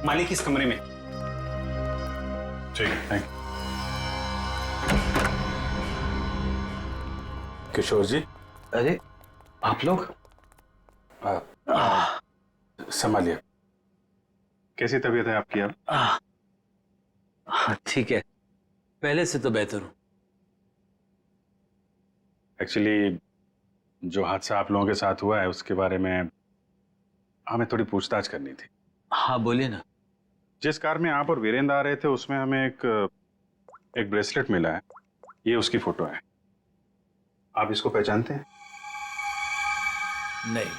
मालिक इस कमरे में। ठीक है, थैंक यू। किशोर जी। अरे आप लोग संभालिए। कैसी तबीयत है आपकी अब? ठीक है, पहले से तो बेहतर हूँ। एक्चुअली जो हादसा आप लोगों के साथ हुआ है उसके बारे में हमें थोड़ी पूछताछ करनी थी। हाँ बोलिए ना। जिस कार में आप और वीरेंद्र आ रहे थे उसमें हमें एक ब्रेसलेट मिला है। ये उसकी फोटो है। आप इसको पहचानते हैं? नहीं,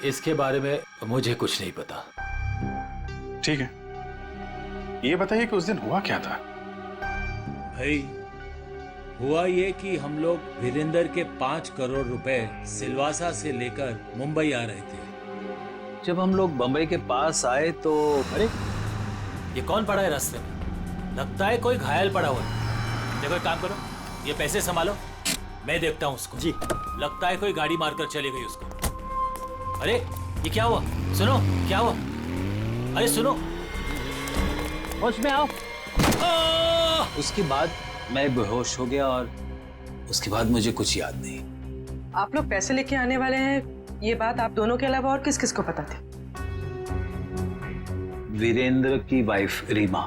इसके बारे में मुझे कुछ नहीं पता। ठीक है, ये बताइए कि उस दिन हुआ क्या था? भाई, हुआ ये कि हम लोग वीरेंद्र के 5 करोड़ रुपए सिलवासा से लेकर मुंबई आ रहे थे। जब हम लोग बंबई के पास आए तो अरे, ये कौन पड़ा है रास्ते में? लगता है कोई घायल पड़ा हुआ है। देखो एक काम करो, ये पैसे संभालो, मैं देखता हूँ उसको। जी। लगता है कोई गाड़ी मारकर चली गई उसको। अरे ये क्या हुआ? सुनो, क्या हुआ? अरे सुनो, होश में आओ। उसके बाद मैं बेहोश हो गया और उसके बाद मुझे कुछ याद नहीं। आप लोग पैसे लेके आने वाले हैं, ये बात आप दोनों के अलावा और किस किस को पता थी? वीरेंद्र की वाइफ रीमा,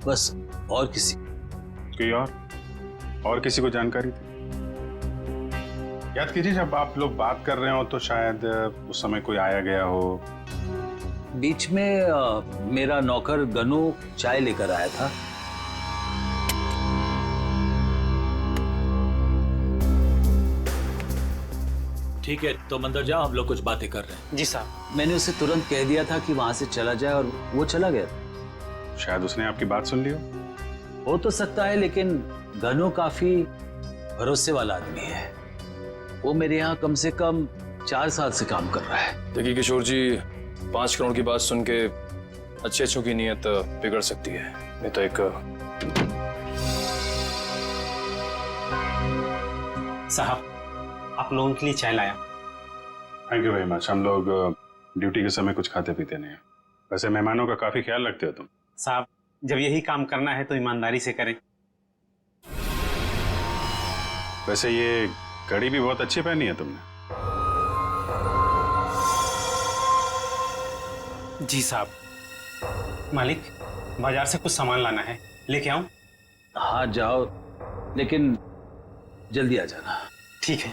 बस, और किसी। कोई और किसी को जानकारी थी? याद कीजिए, जब आप लोग बात कर रहे हो तो शायद उस समय कोई आया गया हो। बीच में मेरा नौकर गनू चाय लेकर आया था। ठीक है, तो अंदर जाओ, हम लोग कुछ बातें कर रहे हैं। जी साहब। मैंने उसे तुरंत कह दिया था कि वहां से चला जाए और वो चला गया। शायद उसने आपकी बात सुन ली हो तो सकता है, लेकिन गनू काफी भरोसे वाला आदमी है। वो मेरे यहाँ कम से कम 4 साल से काम कर रहा है। देखिए किशोर जी, 5 करोड़ की बात सुन के अच्छे की नीयत बिगड़ सकती है। नहीं तो एक साहब, आप लोगों के लिए चाय लाया। Thank you very much. हम लोग ड्यूटी के समय कुछ खाते पीते नहीं हैं। वैसे मेहमानों का काफी ख्याल रखते हो तुम। साहब, जब यही काम करना है तो ईमानदारी से करें। वैसे ये घड़ी भी बहुत अच्छी पहनी है तुमने। जी साहब। मालिक, बाजार से कुछ सामान लाना है, लेके आऊं? हाँ जाओ, लेकिन जल्दी आ जाना। ठीक है।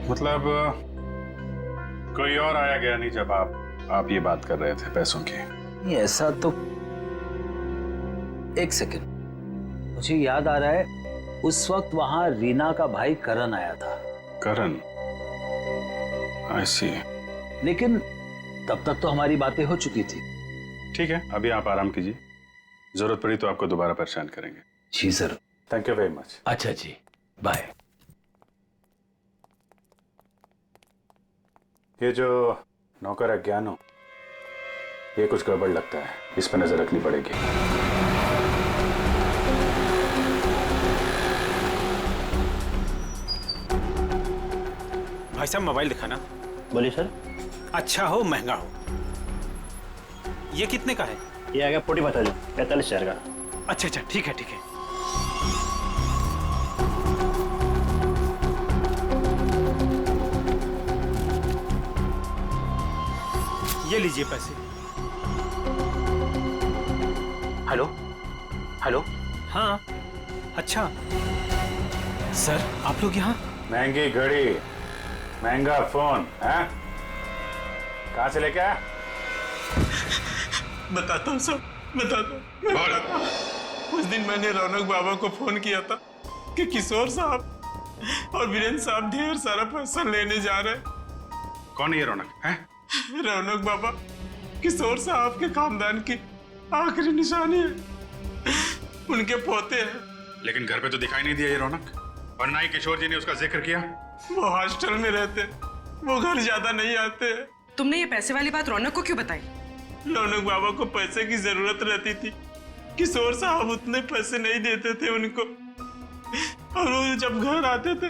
मतलब कोई और आया गया नहीं जब आप ये बात कर रहे थे पैसों की? नहीं, ऐसा तो। एक सेकंड, मुझे याद आ रहा है, उस वक्त वहां रीना का भाई करण आया था। करण? आई सी। लेकिन तब तक तो हमारी बातें हो चुकी थी। ठीक है, अभी आप आराम कीजिए, जरूरत पड़ी तो आपको दोबारा परेशान करेंगे। जी sir. Thank you very much. अच्छा जी, बाय। ये जो नौकर है ज्ञानो, ये कुछ गड़बड़ लगता है, इस पर नजर रखनी पड़ेगी। भाई साहब, मोबाइल दिखाना। बोलिए सर। अच्छा हो महंगा हो। ये कितने का है? ये आ गया 45,000 का। अच्छा अच्छा, ठीक है ठीक है। ये लीजिए पैसे। Hello hello. हाँ, अच्छा सर, आप लोग यहाँ? महंगी घड़ी, महंगा फोन है, कहाँ से लेके आया? बताता हूँ सब, बताता हूँ। उस दिन मैंने रौनक बाबा को फोन किया था कि किशोर साहब और वीरेंद्र साहब ढेर सारा पैसा लेने जा रहे हैं। कौन है ये रौनक? है रौनक बाबा किशोर साहब के खानदान की आखिरी निशानी है, उनके पोते हैं। लेकिन घर पे तो दिखाई नहीं दिया ये रौनक, और ना ही किशोर जी ने उसका जिक्र किया। वो हॉस्टल में रहते, वो घर ज्यादा नहीं आते। तुमने ये पैसे वाली बात रौनक को क्यों बताई? रौनक बाबा को पैसे की जरूरत रहती थी, किशोर साहब उतने पैसे नहीं देते थे उनको, और वो जब घर आते थे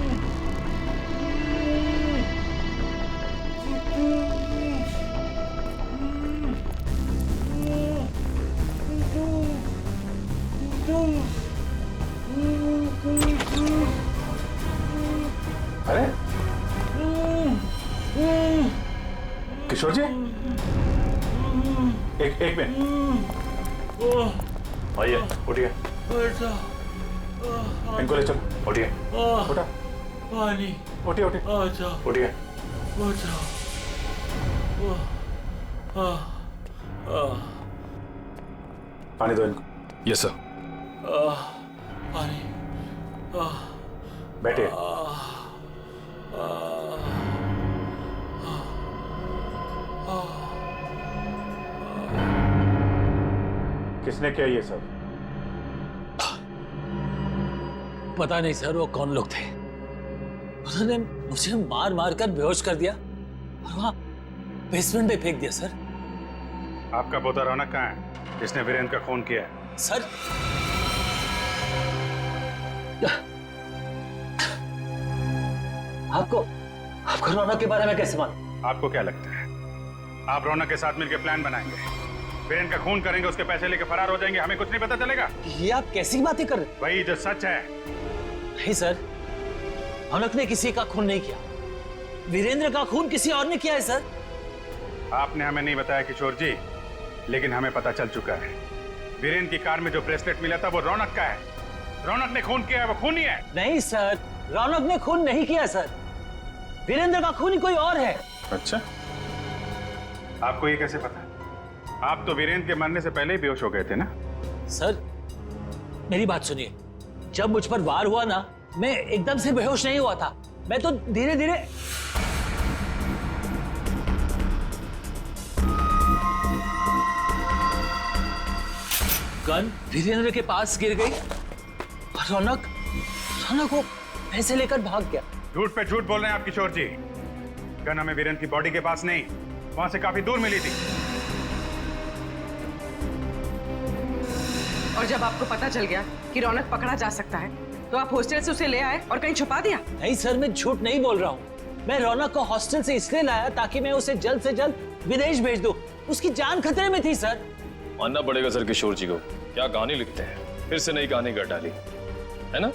किशोर जी, एक मिनट, आइए, उठिए, इनको ले चलो, उठिए, उठा, पानी, उठिए, उठिए, उठिए, पानी दो इनको। Yes sir. पानी, बैठिए। किसने किया ये सब? पता नहीं सर, वो कौन लोग थे। उन्होंने मुझे मार मार कर बेहोश कर दिया और वहां बेसमेंट में फेंक दिया सर। आपका पोता रौनक कहाँ है, जिसने वीरेंद्र का खून किया है? सर, आपको रौनक के बारे में कैसे मालूम? आपको क्या लगता है आप रौनक के साथ मिलकर प्लान बनाएंगे, वीरेंद्र का खून करेंगे, उसके पैसे लेकर फरार हो जाएंगे, हमें कुछ नहीं पता चलेगा? ये आप कैसी बातें कर रहे हैं? वही जो सच है। नहीं सर, रौनक ने किसी का खून नहीं किया, वीरेंद्र का खून किसी और ने किया है सर। आपने हमें नहीं बताया किशोर जी, लेकिन हमें पता चल चुका है। वीरेंद्र की कार में जो ब्रेसलेट मिला था वो रौनक का है। रौनक ने खून किया है, वो खूनी है। नहीं सर, रौनक ने खून नहीं किया सर, वीरेंद्र का खूनी कोई और है। अच्छा, आपको ये कैसे पता? आप तो वीरेंद्र के मरने से पहले ही बेहोश हो गए थे ना? सर मेरी बात सुनिए, जब मुझ पर वार हुआ ना, मैं एकदम से बेहोश नहीं हुआ था, मैं तो धीरे धीरे। गन वीरेंद्र के पास गिर गई और रौनक को पैसे लेकर भाग गया। झूठ पे झूठ बोल रहे हैं आप किशोर जी। गन हमें वीरेंद्र की बॉडी के पास नहीं, वहां से काफी दूर मिली थी। और जब आपको पता चल गया कि रौनक पकड़ा जा सकता है, तो आप हॉस्टल से उसे ले आए और कहीं छुपा दिया? नहीं सर, मैं झूठ नहीं बोल रहा हूँ। मैं रौनक को हॉस्टल से इसलिए लाया ताकि मैं उसे जल्द से जल्द विदेश भेज दूं। उसकी जान खतरे में थी सर। मानना पड़ेगा सर किशोर जी को, क्या कहानी लिखते हैं, फिर से नई कहानी गढ़ डाली है ना?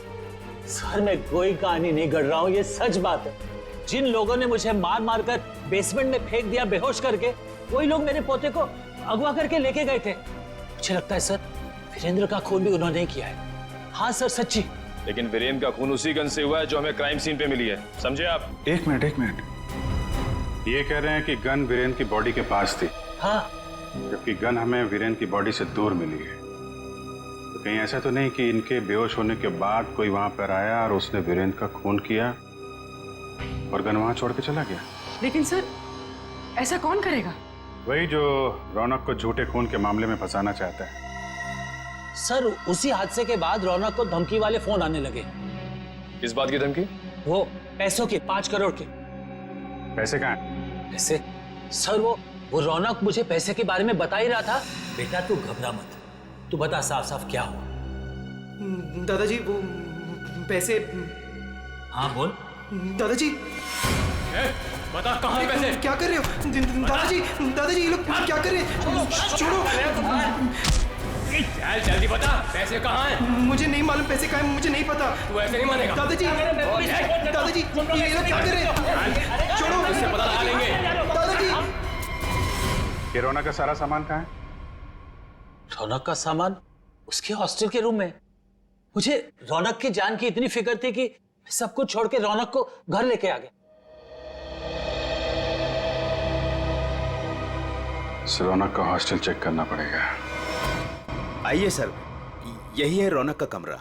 सर मैं कोई कहानी नहीं गढ़ रहा हूँ, ये सच बात है। जिन लोगों ने मुझे मार मार कर बेसमेंट में फेंक दिया बेहोश करके, वही लोग मेरे पोते को अगवा करके लेके गए थे। मुझे लगता है सर वीरेंद्र का खून भी उन्होंने ही किया है। हाँ सर, सच्ची। लेकिन वीरेंद्र का खून उसी गन से हुआ है जो हमें क्राइम सीन पे मिली है, समझे आप? एक मिनट, ये कह रहे हैं कि गन वीरेंद्र की बॉडी के पास थी। हाँ, जबकि गन हमें वीरेंद्र की बॉडी से दूर मिली है। तो कहीं ऐसा तो नहीं कि इनके बेहोश होने के बाद कोई वहां पर आया और उसने वीरेंद्र का खून किया और गन वहां छोड़ के चला गया? लेकिन सर ऐसा कौन करेगा? वही जो रौनक को झूठे खून के मामले में फंसाना चाहता है। सर उसी हादसे के बाद रौनक को धमकी वाले फोन आने लगे। किस बात की धमकी? वो पैसों के, 5 करोड़ के। पैसे कहाँ हैं? पैसे? सर वो रौनक मुझे पैसे के बारे में बता ही रहा था। बेटा तू घबरा मत, तू बता साफ साफ क्या हुआ। दादाजी वो पैसे। हाँ बोल। दादाजी बता कहाँ है पैसे? क्या कर रहे हो दादाजी ये लोग क्या कर रहे हैं? छोड़ो, जल्दी बता पैसे कहाँ हैं? मुझे नहीं मालूम पैसे कहाँ हैं, मुझे नहीं पता। तू ऐसे नहीं मानेगा। दादाजी ये लोग क्या कर रहे हैं? छोड़ो, उससे पता लगा लेंगे। दादाजी ये रौनक का सारा सामान कहाँ है? रौनक का सामान उसके हॉस्टल के रूम में। मुझे रौनक की जान की इतनी फिक्र थी कि सब कुछ छोड़ के रौनक को घर लेके आ गया। रौनक का हॉस्टल चेक करना पड़ेगा। आइए सर, यही है रौनक का कमरा।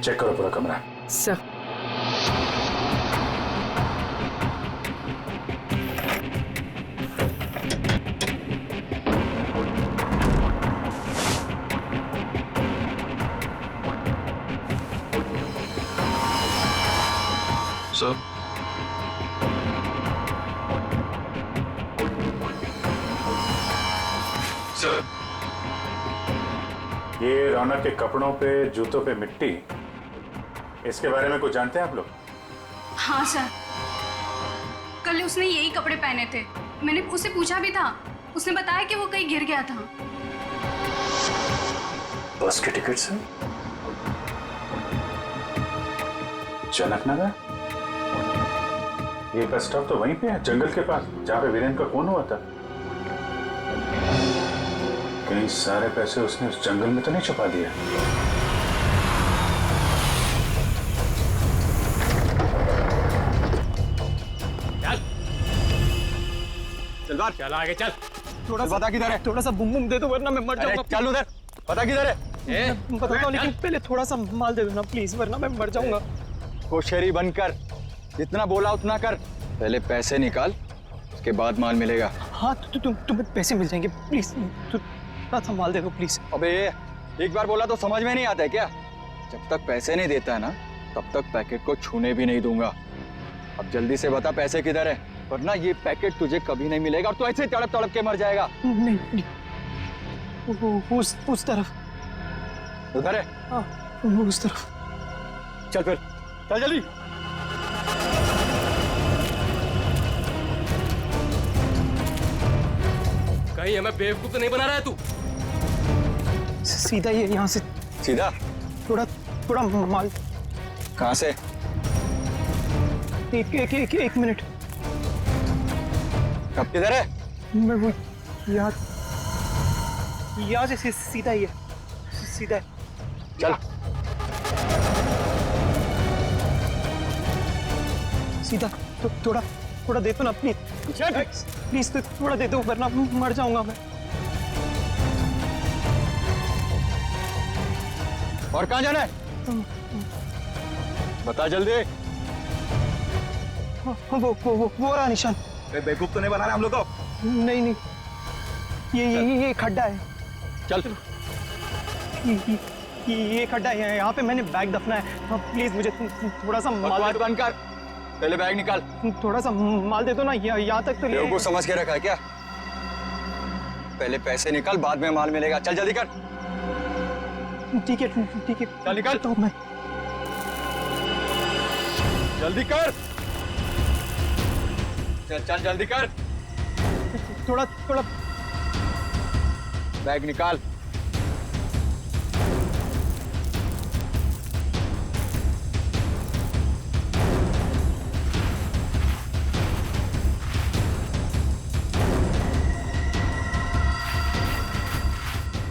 चेक करो पूरा कमरा। सर सर ये रौनक के कपड़ों पे, जूतों पे मिट्टी, इसके बारे में कुछ जानते हैं आप लोग? हाँ सर, कल उसने यही कपड़े पहने थे। मैंने उससे पूछा भी था, उसने बताया कि वो कहीं गिर गया था। बस के टिकट्स हैं? जनकनगर? ये बस स्टॉप तो वहीं पे है, जंगल के पास, जहाँ पे वीरेंद्र का खून हुआ था। कहीं सारे पैसे उसने उस जंगल में तो नहीं छुपा दिया? चल बाहर, चल आगे चल। थोड़ा सा किधर है? थोड़ा सा बुम बुम दे दो वरना मैं मर जाऊंगा। चल उधर, पता किधर है? बताता हूँ, लेकिन पहले थोड़ा सा माल दे दो ना प्लीज, वरना मैं मर जाऊंगा। होशियारी बनकर जितना बोला उतना कर। पहले पैसे निकाल, उसके बाद माल मिलेगा। हाँ तुम्हें पैसे मिल जाएंगे, प्लीज थोड़ा सा माल दे दो प्लीज। अबे एक बार बोला तो समझ में नहीं आता है क्या? जब तक पैसे नहीं देता है ना, तब तक पैकेट को छूने भी नहीं दूंगा। अब जल्दी से बता पैसे किधर है, वरना ये पैकेट तुझे कभी नहीं मिलेगा और तू ऐसे तड़प तड़प के मर जाएगा। नहीं उस तरफ। उधर है? हाँ उस तरफ। चल फिर, चल जल्दी। कहीं हमें बेवकूफ तो नहीं बना रहा है तू? सीधा ये यहाँ से। सीधा? थोड़ा माल। कहाँ से? एक मिनट। कब किधर है? मैं वो यहाँ से सीधा ही है, सीधा है। चल सीधा। तो थोड़ा दे दो ना प्लीज तो थोड़ा दे दो, वरना मर जाऊंगा मैं। और कहाँ जाना है? बता जल्दी। वो रहा निशान। बेवकूफ तो नहीं बना रहा हम लोग को? नहीं ये खड्डा है। चल ये खड्डा है, यहाँ पे मैंने बैग दफना है। प्लीज मुझे थोड़ा सा माल बंद कर, पहले बैग निकाल। थोड़ा सा माल दे दो ना, यहाँ तक तो ले। बेवकूफ समझ के रखा है क्या? पहले पैसे निकाल, बाद में माल मिलेगा। चल जल्दी कर। ठीक है चल निकाल। तो मैं जल्दी कर। चल जल्दी कर। थोड़ा बैग निकाल।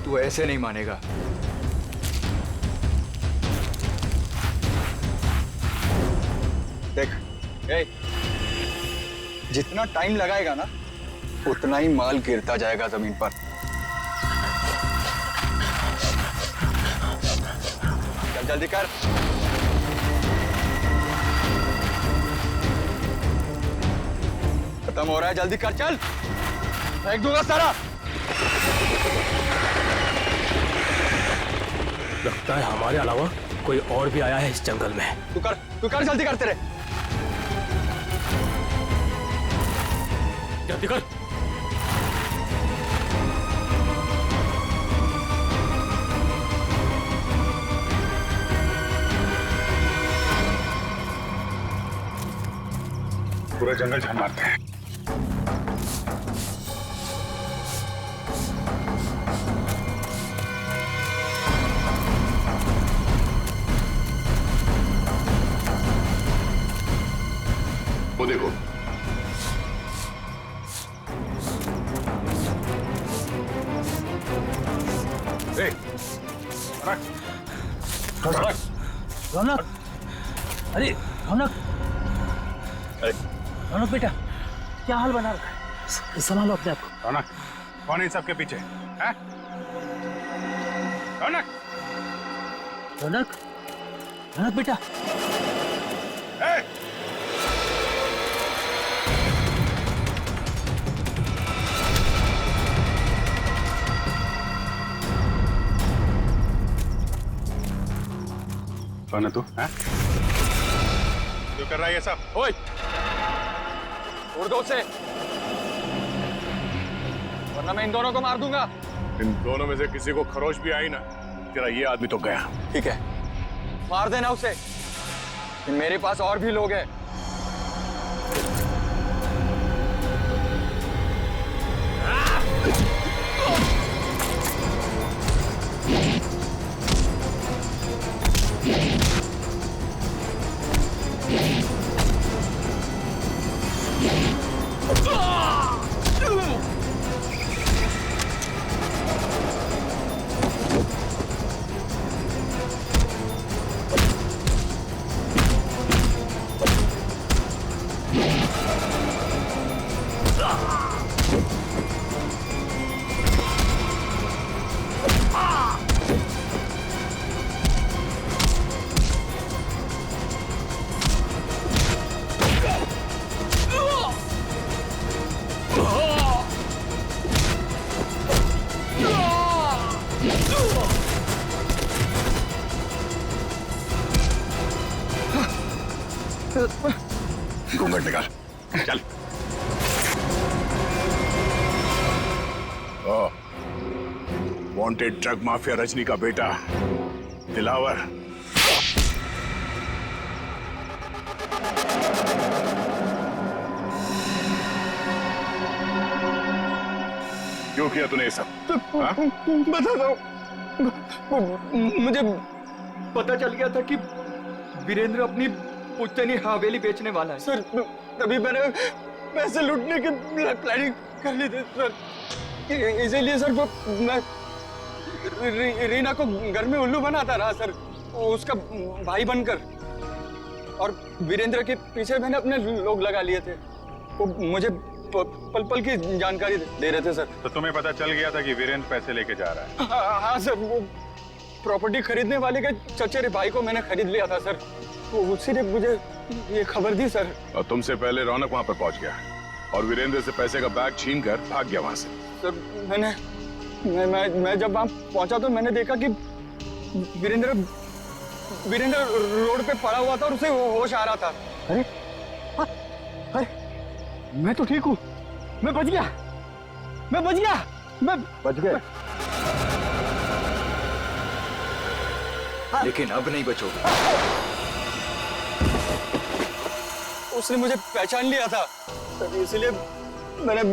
तू ऐसे नहीं मानेगा। देख, जितना टाइम लगाएगा ना, उतना ही माल गिरता जाएगा जमीन पर। चल जल्दी कर। खत्म हो रहा है, जल्दी कर। चल, फेंक दूंगा सारा। लगता है हमारे अलावा कोई और भी आया है इस जंगल में। तू कर जल्दी करते रहे। जल्दी कर। पूरा जंगल छान मारते हैं। वो देखो, रौनक, अरे रौनक, रौनक बेटा, क्या हाल बना रखा है? संभालो अपने आप को। रौनक, कौन है इन सबके पीछे? हैं? रौनक, रौनक, रौनक बेटा। कौन है तू? हैं? क्यों कर रहा है ये सब? ओए, उड़ दो उसे, वरना मैं इन दोनों को मार दूंगा। इन दोनों में से किसी को खरोच भी आई ना, तेरा ये आदमी तो गया। ठीक है, मार देना उसे। मेरे पास और भी लोग हैं। घूंघट निकाल, चल। वांटेड ड्रग माफिया रजनी का बेटा दिलावर। क्यों किया तूने ये सब? बताता हूँ। मुझे पता चल गया था कि वीरेंद्र अपनी पुश्तैनी हवेली बेचने वाला है सर। तभी मैंने पैसे लूटने की प्लानिंग कर ली थी सर। इसीलिए सर वो मैं रीना को घर में उल्लू बनाता रहा सर, उसका भाई बनकर। और वीरेंद्र के पीछे मैंने अपने लोग लगा लिए थे। वो मुझे पल पल की जानकारी दे रहे थे सर। तो तुम्हें पता चल गया था कि वीरेंद्र पैसे लेके जा रहा है? हाँ सर, वो प्रॉपर्टी खरीदने वाले के चचेरे भाई को मैंने खरीद लिया था सर। वो उसी ने मुझे ये खबर दी सर। और तुमसे पहले रौनक वहां पर पहुंच गया और वीरेंद्र से पैसे का बैग छीन कर भाग गया वहां से। सर मैं जब वहां पहुंचा तो मैंने देखा कि वीरेंद्र रोड पे पड़ा हुआ था और उसे होश आ रहा था। अरे मैं तो ठीक हूँ, मैं बच गया। मैं बच गया। लेकिन अब नहीं बचोगे। उसने मुझे पहचान लिया था, इसलिए मैंने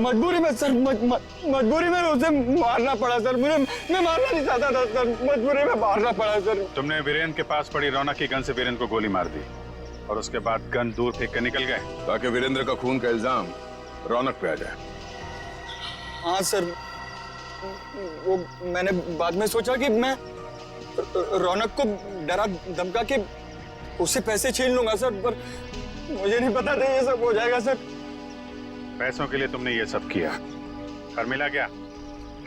मजबूरी में सर मजबूरी में उसे मारना पड़ा सर। मैं मारना नहीं चाहता था सर, मजबूरी में मारना पड़ा सर। तुमने वीरेंद्र के पास पड़ी रौनक की गन से वीरेंद्र को गोली मार दी और उसके बाद गन दूर फेंक कर निकल गए ताकि वीरेंद्र का खून का इल्जाम रौनक पे आ जाए। हाँ सर, वो मैंने बाद में सोचा कि मैं रौनक को डरा धमका के उससे पैसे छीन लूंगा सर, पर मुझे नहीं पता था ये सब हो जाएगा सर। पैसों के लिए तुमने ये सब किया और मिला क्या?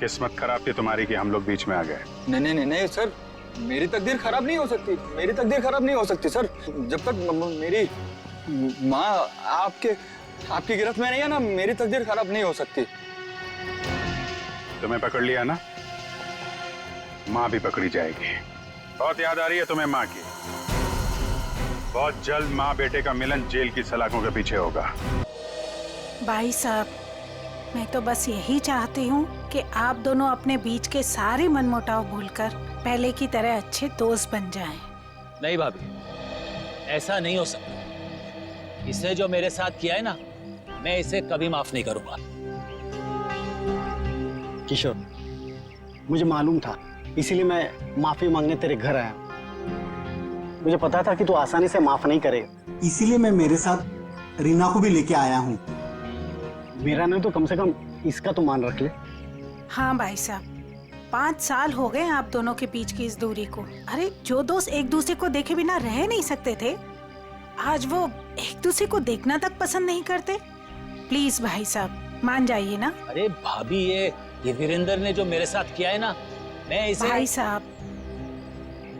किस्मत खराब थी तुम्हारी कि हम लोग बीच में आ गए। नहीं सर, मेरी तकदीर खराब नहीं हो सकती। मेरी तकदीर खराब नहीं हो सकती सर। जब तक मेरी माँ आपकी गिरफ्त में नहीं है ना, मेरी तकदीर खराब नहीं हो सकती। तुम्हें पकड़ लिया ना, माँ भी पकड़ी जाएगी। बहुत याद आ रही है तुम्हें माँ की। बहुत जल्द माँ बेटे का मिलन जेल की सलाखों के पीछे होगा। भाई साहब, मैं तो बस यही चाहती हूँ कि आप दोनों अपने बीच के सारे मनमुटाव भूलकर पहले की तरह अच्छे दोस्त बन जाएं। नहीं भाभी, ऐसा नहीं हो सकता। इसने जो मेरे साथ किया है ना, मैं इसे कभी माफ नहीं करूंगा। किशोर, मुझे मालूम था, इसीलिए मैं माफी मांगने तेरे घर आया। मुझे पता था कि तू आसानी से माफ नहीं करेगा, इसीलिए मैं मेरे साथ रीना को भी लेके आया हूँ। मेरा नहीं तो कम से कम इसका तो मान रख ले। हाँ भाई साहब, 5 साल हो गए आप दोनों के बीच की इस दूरी को। अरे जो दोस्त एक दूसरे को देखे बिना रह नहीं सकते थे, आज वो एक दूसरे को देखना तक पसंद नहीं करते। प्लीज भाई साहब मान जाइए ना। अरे भाभी, ये वीरेंद्र ने जो मेरे साथ किया है ना, मैं इसे। भाई साहब,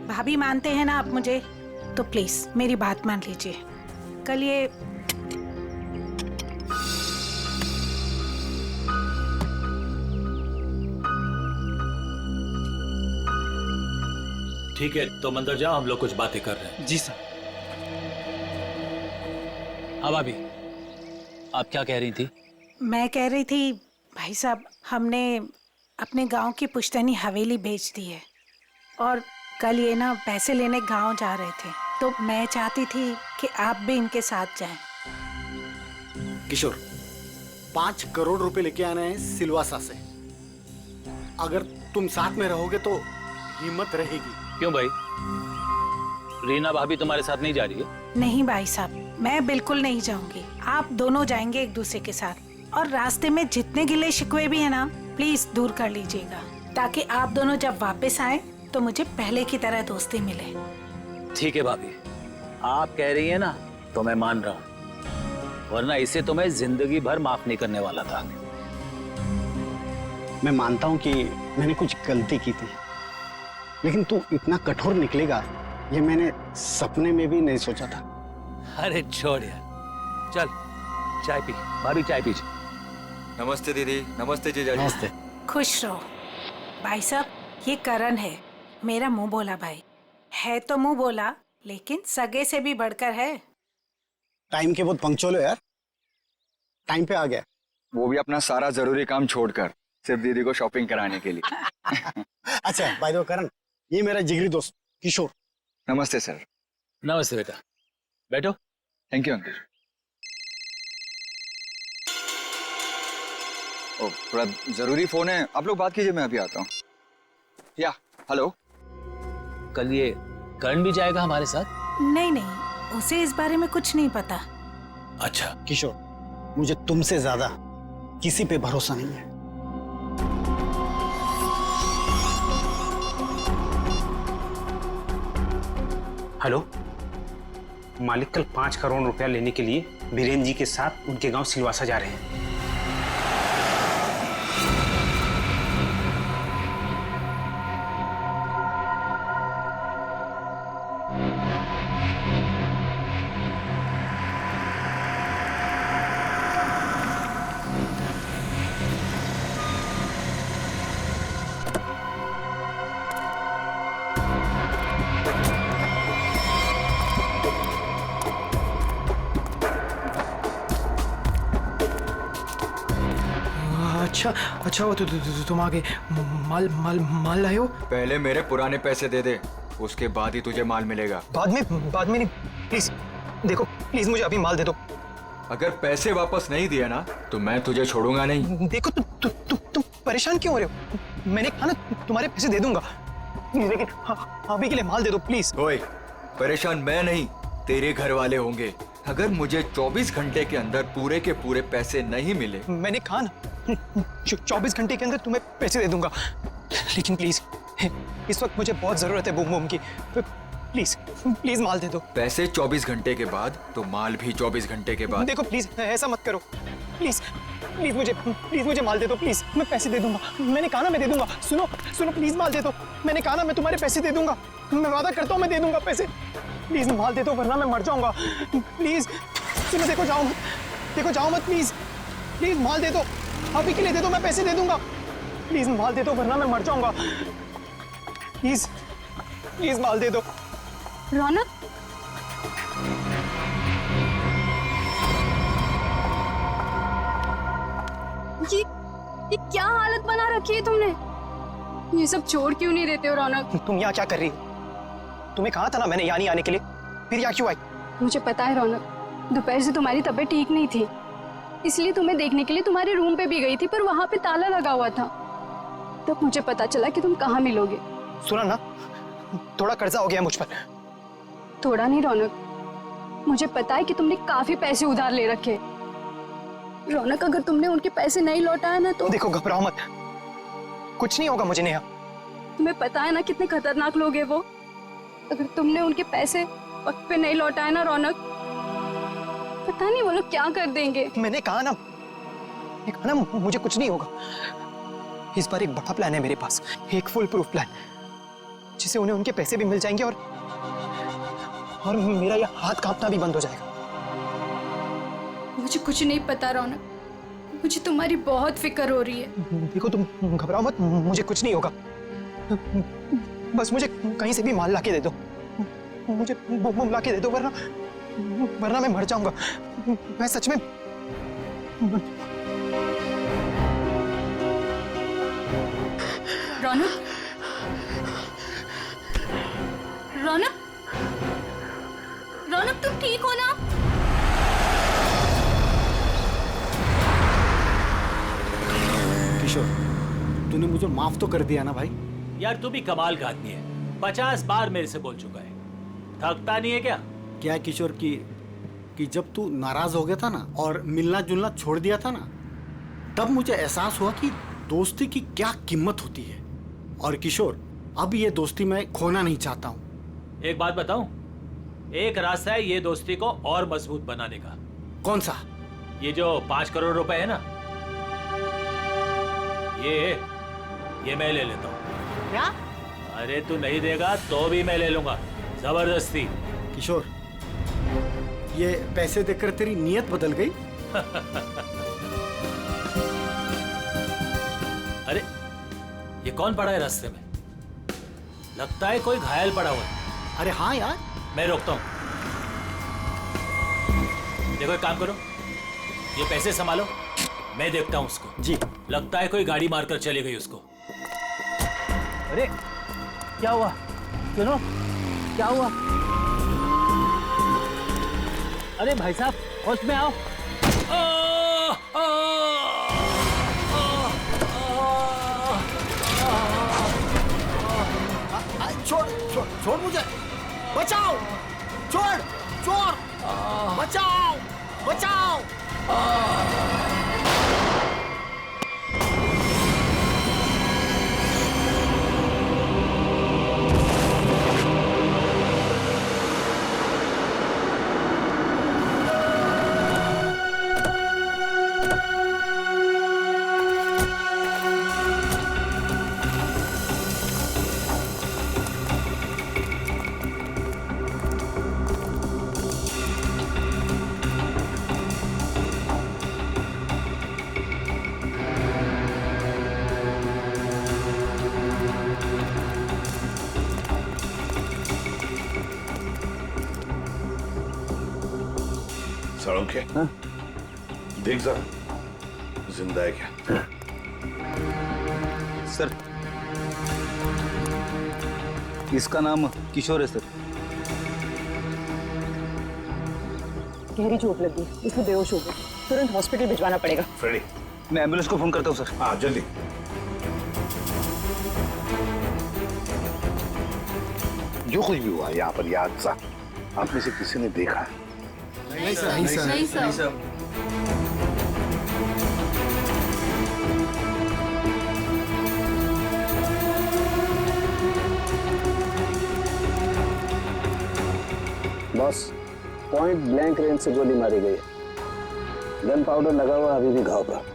भाभी मानते हैं ना आप मुझे, तो प्लीज मेरी बात मान लीजिए। कल ये ठीक है, तो अंदर जाओ, हम लोग कुछ बातें कर रहे हैं। जी सर। हाँ भाभी, आप क्या कह रही थी? मैं कह रही थी भाई साहब, हमने अपने गांव की पुश्तैनी हवेली बेच दी है और कल ये ना पैसे लेने गांव जा रहे थे, तो मैं चाहती थी कि आप भी इनके साथ जाएं। किशोर, 5 करोड़ रुपए लेके आना है सिलवासा से। अगर तुम साथ में रहोगे तो हिम्मत रहेगी। क्यों भाई, रीना भाभी तुम्हारे साथ नहीं जा रही है? नहीं भाई साहब, मैं बिल्कुल नहीं जाऊंगी। आप दोनों जाएंगे एक दूसरे के साथ, और रास्ते में जितने गिले शिकवे भी है ना, प्लीज दूर कर लीजिएगा, ताकि आप दोनों जब वापस आए तो मुझे पहले की तरह दोस्ती मिले। ठीक है भाभी, आप कह रही है ना, तो मैं मान रहा हूँ, वरना इसे तो मैं जिंदगी भर माफ नहीं करने वाला था। मैं मानता हूँ कि मैंने कुछ गलती की थी, लेकिन तू इतना कठोर निकलेगा ये मैंने सपने में भी नहीं सोचा था। अरे छोड़ यार, चल चाय पी। भाभी चाय पीजिए। नमस्ते दीदी। नमस्ते जीजा जी। नमस्ते। खुश रहो। भाई साहब, ये करण है, मेरा मुंह बोला भाई है। तो मुंह बोला, लेकिन सगे से भी बढ़कर है। टाइम के बहुत पंक्चुअल हो यार, टाइम पे आ गया। वो भी अपना सारा जरूरी काम छोड़कर सिर्फ दीदी को शॉपिंग कराने के लिए। अच्छा बाय द वे करण, ये मेरा जिगरी दोस्त किशोर। नमस्ते सर। नमस्ते बेटा, बैठो। Thank you uncle. ओ, थोड़ा जरूरी फोन है, आप लोग बात कीजिए, मैं अभी आता हूँ। या हेलो। कल ये करण भी जाएगा हमारे साथ? नहीं नहीं, उसे इस बारे में कुछ नहीं पता। अच्छा किशोर, मुझे तुमसे ज्यादा किसी पे भरोसा नहीं है। हेलो मालिक, कल 5 करोड़ रुपया लेने के लिए बीरेन जी के साथ उनके गांव सिलवासा जा रहे हैं। अच्छा वो तुम आगे माल लाए हो। पहले मेरे पुराने पैसे दे दे, उसके बाद ही तुझे माल मिलेगा। बाद में नहीं, प्लीज देखो, प्लीज मुझे अभी माल दे दो। अगर पैसे वापस नहीं दिए ना तो मैं तुझे छोड़ूंगा नहीं। देखो तुम परेशान क्यों हो रहे हो? मैंने कहा ना तुम्हारे पैसे दे दूंगा, लेकिन अभी के लिए माल दे दो प्लीज। ओए, परेशान मैं नहीं, तेरे घर वाले होंगे। अगर मुझे 24 घंटे के अंदर पूरे के पूरे पैसे नहीं मिले, मैंने कहा ना 24 घंटे के अंदर तुम्हें पैसे दे दूंगा, लेकिन प्लीज इस वक्त मुझे बहुत जरूरत है बूम बूम की, प्लीज माल दे दो। पैसे 24 घंटे के बाद तो माल भी 24 घंटे के बाद। देखो प्लीज ऐसा मत करो, प्लीज मुझे माल दे दो प्लीज, मैं पैसे दे दूंगा। मैंने कहा ना मैं दे दूंगा। सुनो प्लीज माल दे दो, मैंने कहा ना मैं तुम्हारे पैसे दे दूंगा, मैं वादा करता हूँ मैं दे दूंगा पैसे। प्लीज माल दे दो वरना मैं मर जाऊंगा। प्लीज सुनो, देखो जाओ मत प्लीज माल दे दो, अभी के लिए दे दो, मैं पैसे दे दूंगा। प्लीज माल दे दो वरना मैं मर जाऊंगा। प्लीज माल दे दो। रौनक, ये क्या हालत बना रखी है तुमने? ये सब छोड़ क्यों नहीं देते हो रौनक? तुम यहाँ क्या कर रही हो? तुम्हें कहा था ना मैंने यहाँ नहीं आने के लिए, फिर यहाँ क्यों आई? मुझे पता है रौनक, दोपहर से तुम्हारी तबीयत ठीक नहीं थी, इसलिए तुम्हें देखने के लिए तुम्हारे रूम पे भी गई थी, पर वहां पे ताला लगा हुआ था। तब मुझे पता चला कि तुम कहाँ मिलोगे। सुना ना, थोड़ा कर्जा हो गया मुझ पर। थोड़ा नहीं रौनक, मुझे पता है कि तुमने काफी पैसे उधार ले रखे। रौनक, अगर तुमने उनके पैसे नहीं लौटाया ना तो देखो, घबराओ मत, कुछ नहीं होगा मुझे नेहा। तुम्हें पता है ना कितने खतरनाक लोग हैं वो। अगर तुमने उनके पैसे वक्त पे नहीं लौटाए ना रौनक, पता नहीं वो लोग क्या कर देंगे। मैंने कहा ना मुझे कुछ नहीं होगा। इस बार एक बड़ा प्लान है मेरे पास, एक फुल प्रूफ प्लान, जिससे उन्हें उनके पैसे भी मिल जाएंगे और मेरा यह हाथ कांपना भी बंद हो जाएगा। मुझे कुछ नहीं पता रौनक, मुझे तुम्हारी बहुत फिक्र हो रही है। देखो तुम घबराओ मत, मुझे कुछ नहीं होगा, बस मुझे कहीं से भी माल लाके दे दो, मुझे बम लाके दे दो, वरना मैं मर जाऊंगा। मैं सच में रौनक, तुम ठीक हो ना? किशोर, तूने मुझे माफ तो कर दिया ना भाई? यार तू भी कमाल का आदमी है, 50 बार मेरे से बोल चुका है, थकता नहीं है क्या? क्या है किशोर कि जब तू नाराज हो गया था ना और मिलना जुलना छोड़ दिया था ना, तब मुझे एहसास हुआ कि दोस्ती की क्या कीमत होती है। और किशोर, अब ये दोस्ती मैं खोना नहीं चाहता हूँ। एक बात बताऊं, एक रास्ता है ये दोस्ती को और मजबूत बनाने का। कौन सा? ये जो 5 करोड़ रुपए है ना, ये मैं ले लेता हूँ। क्या? अरे तू नहीं देगा तो भी मैं ले लूंगा, जबरदस्ती। किशोर, ये पैसे देकर तेरी नीयत बदल गई? अरे ये कौन पड़ा है रास्ते में? लगता है कोई घायल पड़ा हुआ है। अरे हाँ यार, मैं रोकता हूँ। देखो एक काम करो, ये पैसे संभालो, मैं देखता हूँ उसको। जी। लगता है कोई गाड़ी मारकर चली गई उसको। अरे क्या हुआ? सुनो, क्या हुआ? अरे भाई साहब, होश में आओ। छोड़ छोड़ छोड़ मुझे, बचाओ, छोड़, चोर, बचाओ, बचाओ। साळुंखे, देख जरा, जिंदा है क्या? सर, इसका नाम किशोर है सर। गहरी चोट लगी, इसमें बेहोश हो गई, तुरंत हॉस्पिटल भिजवाना पड़ेगा। फ्रेडी, मैं एम्बुलेंस को फोन करता हूँ सर। हाँ जल्दी। जो कुछ भी हुआ यहाँ पर ये हादसा, आप में से किसी ने देखा? नहीं सर, नहीं sir. Boss, point blank range से गोली मारी गई है। गन पाउडर लगा हुआ अभी भी घाव पर।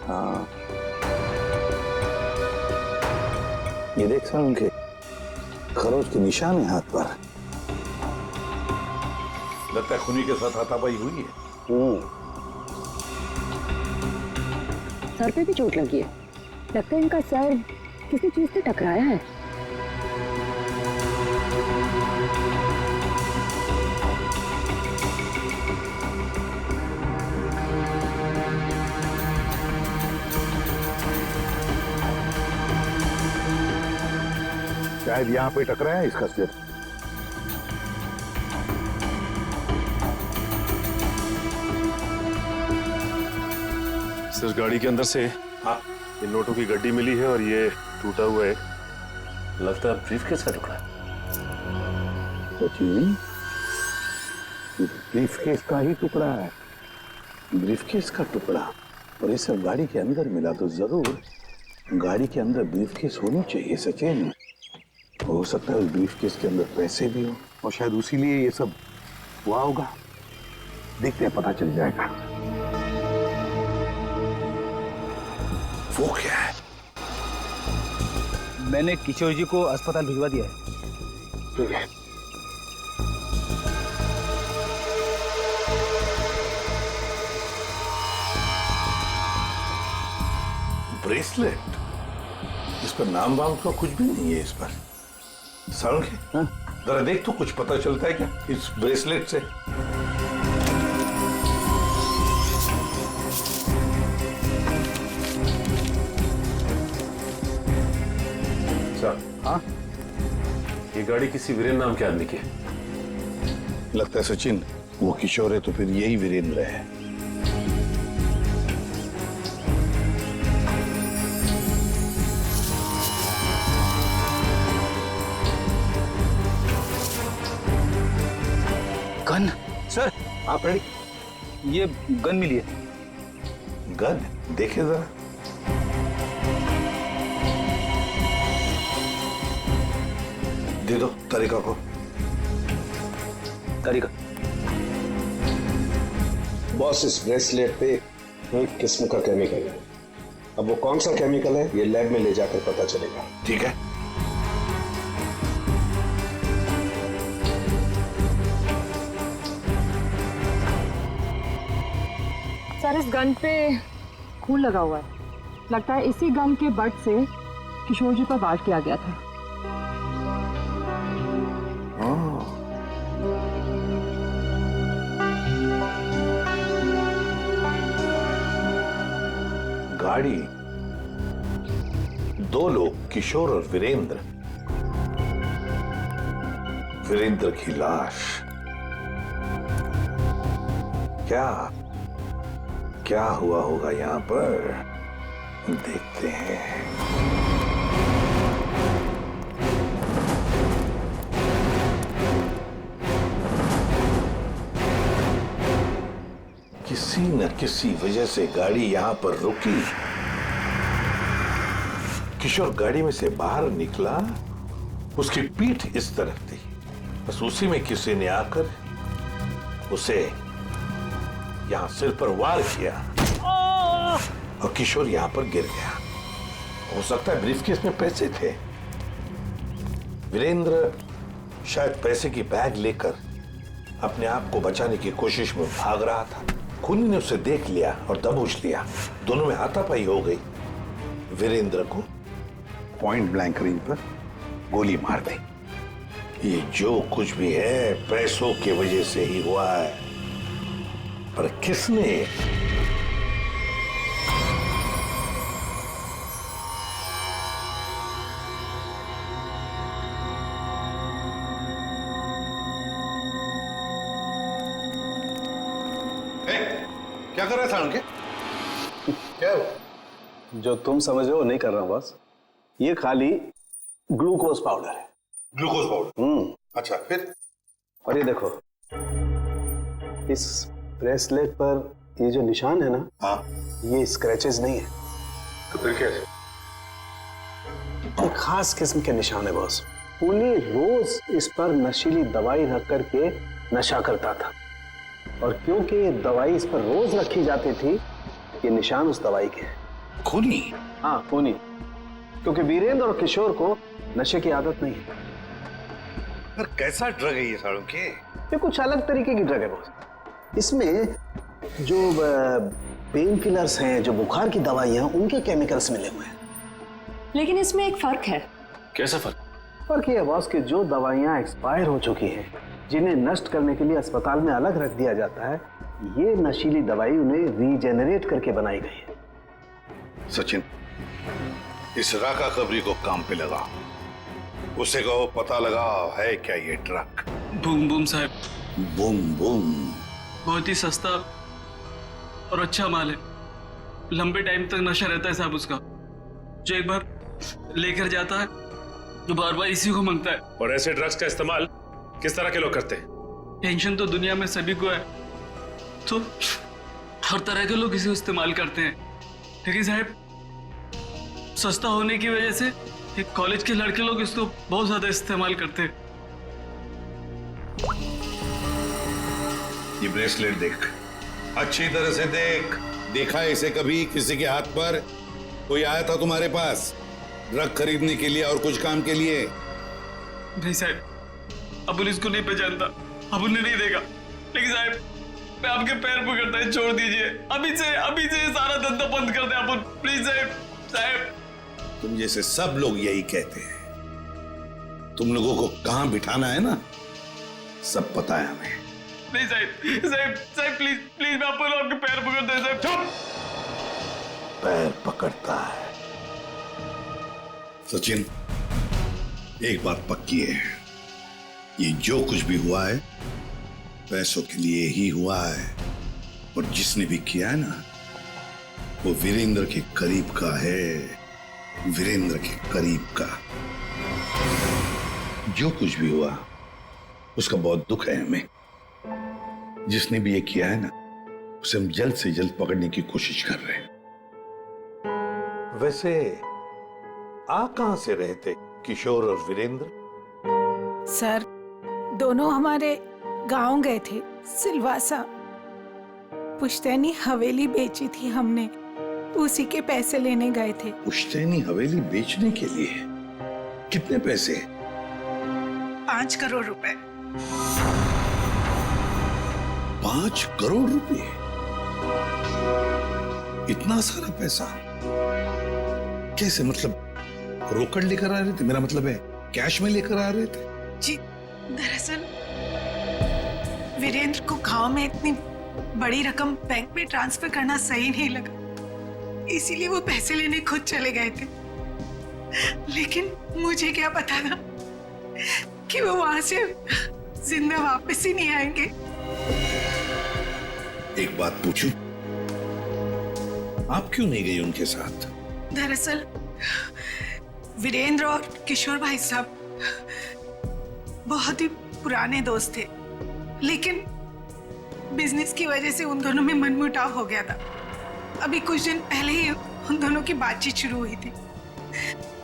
हाँ, ये देख सर, उनके खरोच के निशान है हाथ पर। लगता है खूनी के साथ हाथापाई हुई है। सर पे भी चोट लगी है, लगता है इनका सर किसी चीज से टकराया है। शायद यहाँ पे टकराया है इसका सिर। सर, गाड़ी के अंदर से हाँ, ये नोटों की गड्डी मिली है और ये टूटा हुआ है। लगता है ब्रीफकेस का टुकड़ा। ब्रीफकेस का ही टुकड़ा है, ब्रीफकेस का टुकड़ा। और ये सब गाड़ी के अंदर मिला तो जरूर गाड़ी के अंदर ब्रीफकेस होनी चाहिए सचिन। हो सकता है उस ब्रीफकेस के अंदर पैसे भी हो और शायद उसी लिए ये सब हुआ होगा। देखते हैं, पता चल जाएगा। वो क्या है? मैंने किशोर जी को अस्पताल भिजवा दिया है। ठीक है। ब्रेसलेट, इस पर नाम वाम का कुछ भी नहीं है इस पर। साळुंखे, जरा देख तो कुछ पता चलता है क्या इस ब्रेसलेट से? हाँ, ये गाड़ी किसी वीरेंद्र नाम के आदमी की है। लगता है सचिन, वो किशोर है तो फिर यही वीरेंद्र है। गन सर, आप रेडी? ये गन मिली है। गन देखे जरा। दे दो तारिका को। तारिका। बॉस, इस ब्रेसलेट पे एक किस्म का केमिकल है। अब वो कौन सा केमिकल है ये लैब में ले जाकर पता चलेगा। ठीक है। सर, इस गन पे खून लगा हुआ है। लगता है इसी गन के बट से किशोर जी पर वार किया गया था। गाड़ी, 2 लोग, किशोर और वीरेंद्र। वीरेंद्र की लाश। क्या हुआ होगा यहाँ पर, देखते हैं। किसी न किसी वजह से गाड़ी यहां पर रुकी। किशोर गाड़ी में से बाहर निकला, उसकी पीठ इस तरफ थी, बस उसी में किसी ने आकर उसे यहां सिर पर वार किया और किशोर यहां पर गिर गया। हो सकता है ब्रीफकेस में पैसे थे। वीरेंद्र शायद पैसे की बैग लेकर अपने आप को बचाने की कोशिश में भाग रहा था। खूनी ने उसे देख लिया और दबोच लिया। दोनों में हाथापाई हो गई। वीरेंद्र को पॉइंट ब्लैंक रेंज पर गोली मार दी। ये जो कुछ भी है पैसों की वजह से ही हुआ है, पर किसने? क्या कर रहा था उनके? क्या हो? जो तुम समझ रहे हो नहीं कर रहा हूं बस। ये खाली ग्लूकोज पाउडर है। Glucose powder? अच्छा, फिर? और ये देखो, इस ब्रेसलेट पर ये जो निशान है ना, हाँ, ये स्क्रैचेस नहीं है। तो फिर कैसे? एक खास किस्म के निशान है बॉस। उन्हें रोज इस पर नशीली दवाई रख करके नशा करता था, और क्योंकि ये दवाई इस पर रोज रखी जाती थी, ये निशान उस दवाई के हैं। खूनी? हाँ, खूनी। क्योंकि वीरेंद्र और किशोर को नशे की आदत नहीं है। पर कैसा ड्रग है ये सालों के? ये कुछ अलग तरीके की ड्रग है बॉस। इसमें जो पेन किलर्स हैं, जो बुखार की दवाइयां, उनके केमिकल्स मिले हुए हैं। लेकिन इसमें एक फर्क है। कैसा फर्क? फर्क ये है बॉस कि जो दवाइयां एक्सपायर हो चुकी हैं, जिन्हें नष्ट करने के लिए अस्पताल में अलग रख दिया जाता है, ये नशीली दवाई उन्हें रीजेनरेट करके बनाई गई है। सचिन, इस राका कबरी को काम पे लगा। उसे कहो पता लगा है क्या ये ड्रग। बूम बूम साहब। बूम बूम बहुत ही सस्ता और अच्छा माल है। लंबे टाइम तक नशा रहता है साहब उसका। जो एक बार लेकर जाता है तो बार बार इसी को मांगता है। और ऐसे ड्रग्स का इस्तेमाल किस तरह के लोग करते हैं? टेंशन तो दुनिया में सभी को है, तो हर तरह के लोग इसे इस्तेमाल करते हैं। लेकिन साहब, सस्ता होने की वजह से एक कॉलेज के लड़के लोग इसको बहुत ज्यादा इस्तेमाल करते हैं। ये ब्रेसलेट देख, अच्छी तरह से देख। देखा है इसे कभी किसी के हाथ पर? कोई आया था तुम्हारे पास ड्रग खरीदने के लिए और कुछ काम के लिए? नहीं साहब, अबुल इसको नहीं पहचानता, अबुल ने नहीं देगा। लेकिन साहब, मैं आपके पैर पकड़ता है, छोड़ दीजिए। अभी से सारा धंधा बंद कर दे अबुल, प्लीज साहब। तुम जैसे सब लोग यही कहते हैं। तुम लोगों को कहां बिठाना है ना, सब पता है हमें। नहीं साहब प्लीज मैं आपके पैर पकड़ता है साहब। चुप! पैर पकड़ता है? सचिन, एक बात पक्की है, ये जो कुछ भी हुआ है पैसों के लिए ही हुआ है। और जिसने भी किया है ना, वो वीरेंद्र के करीब का है। वीरेंद्र के करीब का। जो कुछ भी हुआ उसका बहुत दुख है हमें। जिसने भी ये किया है ना, उसे हम जल्द से जल्द पकड़ने की कोशिश कर रहे हैं। वैसे आ कहां से रहे थे किशोर और वीरेंद्र? सर, दोनों हमारे गांव गए थे, सिलवासा। पुश्तैनी हवेली बेची थी हमने, उसी के पैसे लेने गए थे। पुश्तैनी हवेली बेचने के लिए? कितने पैसे? 5 करोड़ रुपए। 5 करोड़ रुपए? इतना सारा पैसा कैसे? मतलब रोकड़ लेकर आ रहे थे? मेरा मतलब है कैश में लेकर आ रहे थे? जी दरअसल वीरेंद्र को गांव में इतनी बड़ी रकम बैंक में ट्रांसफर करना सही नहीं लगा, इसीलिए वो पैसे लेने खुद चले गए थे। लेकिन मुझे क्या पता था कि वो वहां से जिंदा वापस ही नहीं आएंगे। एक बात पूछूं, आप क्यों नहीं गई उनके साथ? दरअसल वीरेंद्र और किशोर भाई साहब बहुत ही पुराने दोस्त थे, लेकिन बिजनेस की वजह से उन दोनों में मनमुटाव हो गया था। अभी कुछ दिन पहले ही उन दोनों की बातचीत शुरू हुई थी।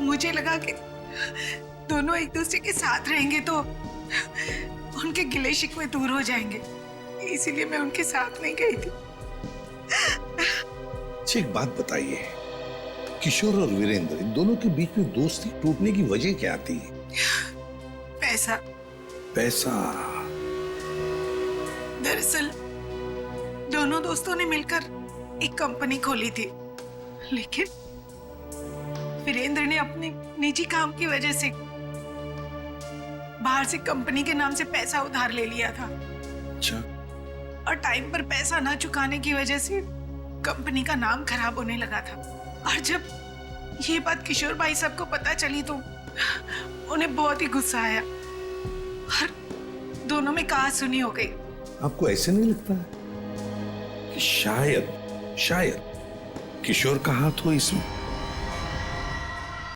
मुझे लगा कि दोनों एक दूसरे के साथ रहेंगे तो उनके गिले शिकवे दूर हो जाएंगे, इसीलिए मैं उनके साथ नहीं गई थी। अच्छा एक बात बताइए, किशोर और वीरेंद्र इन दोनों के बीच में दोस्ती टूटने की वजह क्या थी? पैसा। पैसा? दरअसल दोनों दोस्तों ने मिलकर एक कंपनी खोली थी, लेकिन वीरेंद्र ने अपने निजी काम की वजह से बाहर से कंपनी के नाम से पैसा उधार ले लिया था। अच्छा। और टाइम पर पैसा ना चुकाने की वजह से कंपनी का नाम खराब होने लगा था। और जब ये बात किशोर भाई साहब को पता चली तो उन्हें बहुत ही गुस्सा आया और दोनों में कहा सुनी हो गई। आपको ऐसे नहीं लगता है कि शायद किशोर का हाथ हो इसमें?